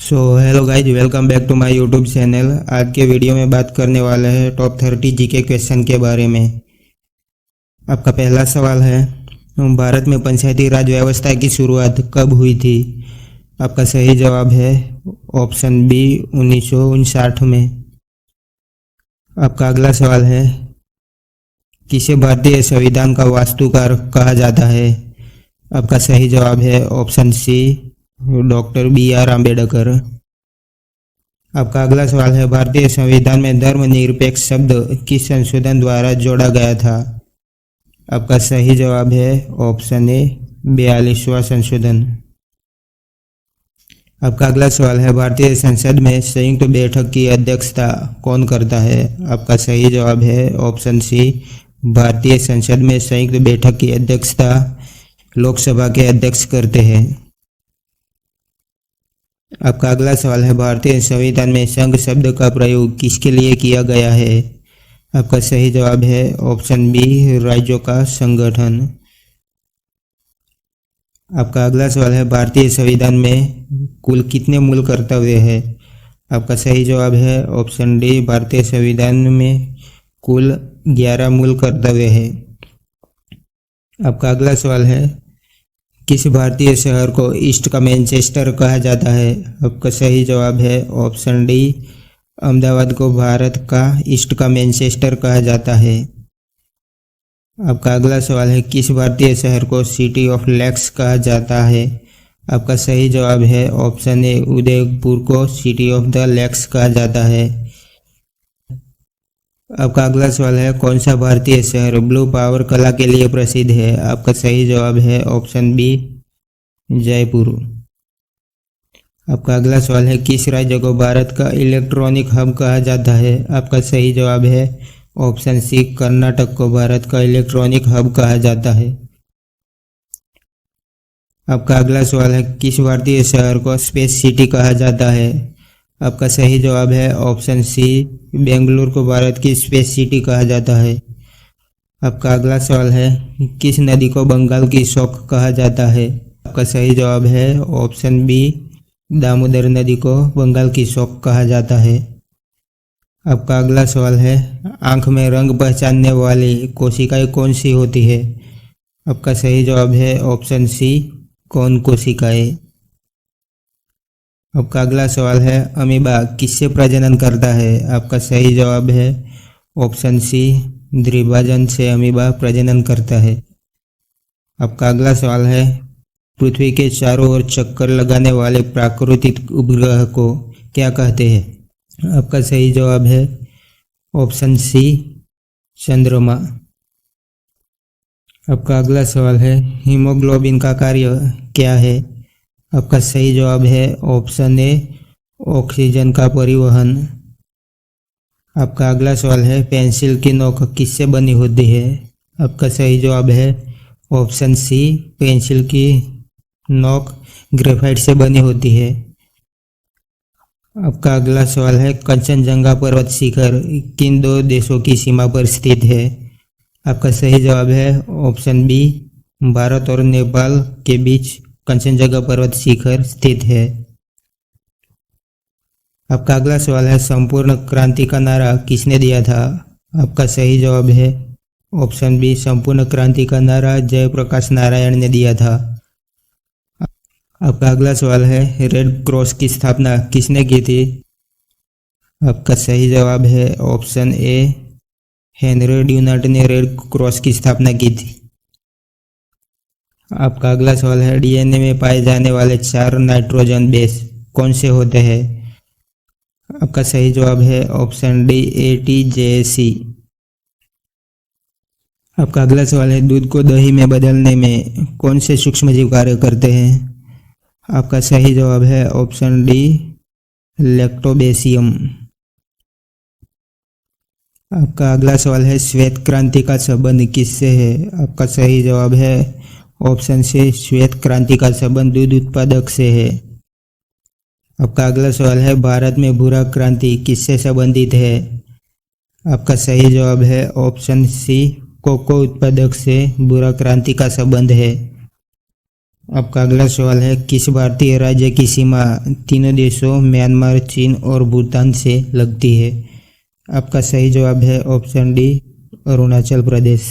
Hello guys, welcome back to my YouTube channel. आज के video में बात करने वाले हैं टॉप 30 जीके क्वेश्चन के बारे में। आपका पहला सवाल है, भारत में पंचायती राज व्यवस्था की शुरुआत कब हुई थी? आपका सही जवाब है ऑप्शन बी 1959 में। आपका अगला सवाल है, किसे भारतीय संविधान का वास्तुकार कहा जाता है? आपका सही जवाब है option C doctor BR Ambedkar. आपका अगला सवाल है, भारतीय संविधान में धर्मनिरपेक्ष शब्द किस संशोधन द्वारा जोड़ा गया था? आपका सही जवाब है ऑप्शन ए 42वां संशोधन। आपका अगला सवाल है, भारतीय संसद में संयुक्त बैठक की अध्यक्षता कौन करता है? आपका सही जवाब है ऑप्शन सी भारतीय संसद में संयुक्त बैठक की अध्यक्षता लोकसभा के अध्यक्ष करते हैं। आपका अगला सवाल है, भारतीय संविधान में संघ शब्द का प्रयोग किसके लिए किया गया है? आपका सही जवाब है ऑप्शन बी राज्यों का संगठन। आपका अगला सवाल है, भारतीय संविधान में कुल कितने मूल कर्तव्य हैं? आपका सही जवाब है ऑप्शन डी भारतीय संविधान में कुल 11 मूल कर्तव्य है। आपका अगला सवाल है, किस भारतीय शहर को ईस्ट का मैनचेस्टर कहा जाता है? आपका सही जवाब है ऑप्शन डी अहमदाबाद को भारत का ईस्ट का मैनचेस्टर कहा जाता है। आपका अगला सवाल है, किस भारतीय शहर को सिटी ऑफ लेक्स कहा जाता है? आपका सही जवाब है ऑप्शन ए उदयपुर को सिटी ऑफ द लेक्स कहा जाता है। आपका अगला सवाल है, कौन सा भारतीय शहर ब्लू पावर कला के लिए प्रसिद्ध है? आपका सही जवाब है ऑप्शन बी जयपुर। आपका अगला सवाल है, किस राज्य को भारत का इलेक्ट्रॉनिक हब कहा जाता है? आपका सही जवाब है ऑप्शन सी कर्नाटक को भारत का इलेक्ट्रॉनिक हब कहा जाता है। आपका अगला सवाल है, किस भारतीय शहर को स्पेस सिटी कहा जाता है? आपका सही जवाब है ऑप्शन सी बेंगलुरु को भारत की स्पेस सिटी कहा जाता है। आपका अगला सवाल है, किस नदी को बंगाल की शोक कहा जाता है? आपका सही जवाब है ऑप्शन बी दामोदर नदी को बंगाल की शोक कहा जाता है। आपका अगला सवाल है, आंख में रंग पहचानने वाली कोशिकाएं कौन सी होती है? आपका सही जवाब है ऑप्शन सी कौन कोशिकाएं। आपका अगला सवाल है, अमीबा किससे प्रजनन करता है? आपका सही जवाब है ऑप्शन सी द्विभाजन से अमीबा प्रजनन करता है। आपका अगला सवाल है, पृथ्वी के चारों ओर चक्कर लगाने वाले प्राकृतिक उपग्रह को क्या कहते हैं? आपका सही जवाब है ऑप्शन सी चंद्रमा। आपका अगला सवाल है, हीमोग्लोबिन का कार्य क्या है? आपका सही जवाब है ऑप्शन ए ऑक्सीजन का परिवहन। आपका अगला सवाल है, पेंसिल की नोक किससे बनी होती है? आपका सही जवाब है ऑप्शन सी पेंसिल की नोक ग्रेफाइट से बनी होती है। आपका अगला सवाल है, कंचनजंगा पर्वत शिखर किन दो देशों की सीमा पर स्थित है? आपका सही जवाब है ऑप्शन बी भारत और नेपाल के बीच कंचनजंगा पर्वत शिखर स्थित है। आपका अगला सवाल है, संपूर्ण क्रांति का नारा किसने दिया था? आपका सही जवाब है ऑप्शन बी संपूर्ण क्रांति का नारा जयप्रकाश नारायण ने दिया था। आपका अगला सवाल है, रेड क्रॉस की स्थापना किसने की थी? आपका सही जवाब है ऑप्शन ए हेनरी ड्यूनार्ट ने रेड क्रॉस की स्थापना की थी। आपका अगला सवाल है, DNA में पाए जाने वाले 4 नाइट्रोजन बेस कौन से होते हैं? आपका सही जवाब है ऑप्शन डी ATGC। आपका अगला सवाल है, दूध को दही में बदलने में कौन से सूक्ष्मजीव कार्य करते हैं? आपका सही जवाब है ऑप्शन डी लैक्टोबेसियम। आपका अगला सवाल है, श्वेत क्रांति का संबंध किससे है? आपका सही जवाब है ऑप्शन से श्वेत क्रांति का संबंध दूध उत्पादक से है। आपका अगला सवाल है, भारत में भूरा क्रांति किससे संबंधित है? आपका सही जवाब है ऑप्शन सी कोको उत्पादक से भूरा क्रांति का संबंध है। आपका अगला सवाल है, किस भारतीय राज्य की सीमा तीनों देशों म्यांमार, चीन और भूटान से लगती है? आपका सही जवाब है ऑप्शन डी, अरुणाचल प्रदेश।